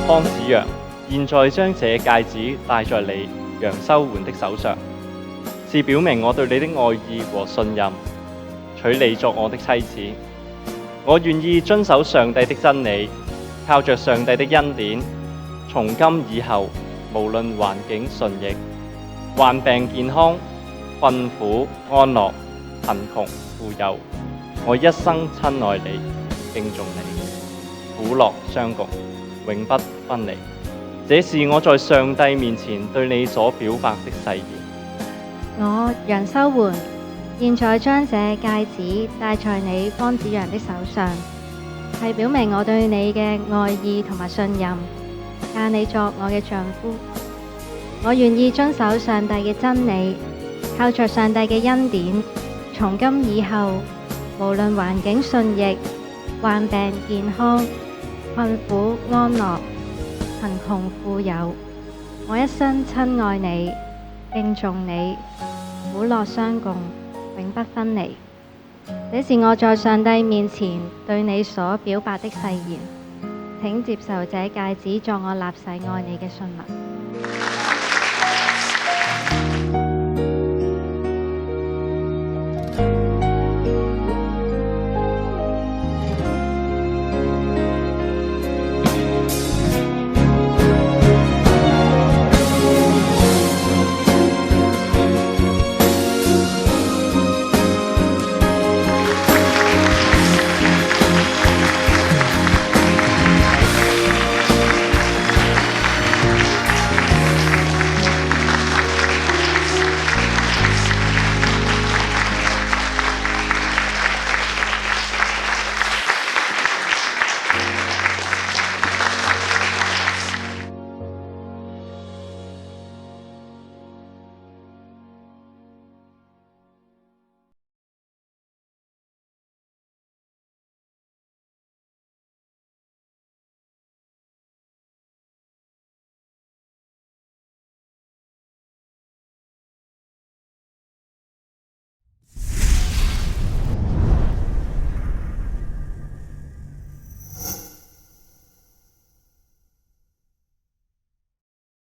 方子陽，現在將這戒指戴在你楊修媛的手上，是表明我對你的愛意和信任，娶你作我的妻子。我願意遵守上帝的真理，靠着上帝的恩典，從今以後，無論環境順逆、患病健康、困苦安樂、貧窮富有，我一生親愛你、敬重你，苦樂相共，永不分離。這是我在上帝面前對你所表白的誓言。我楊修媛現在將這戒指戴在你方子陽的手上，係表明我對你嘅愛意同埋信任，嫁你作我嘅丈夫。我願意遵守上帝嘅真理，靠着上帝嘅恩典，從今以後，無論環境順逆、患病健康、困苦安樂、貧窮富有，我一生親愛你、敬重你，苦樂相共，永不分離。這是我在上帝面前對你所表白的誓言，請接受這戒指作我立誓愛你嘅信物。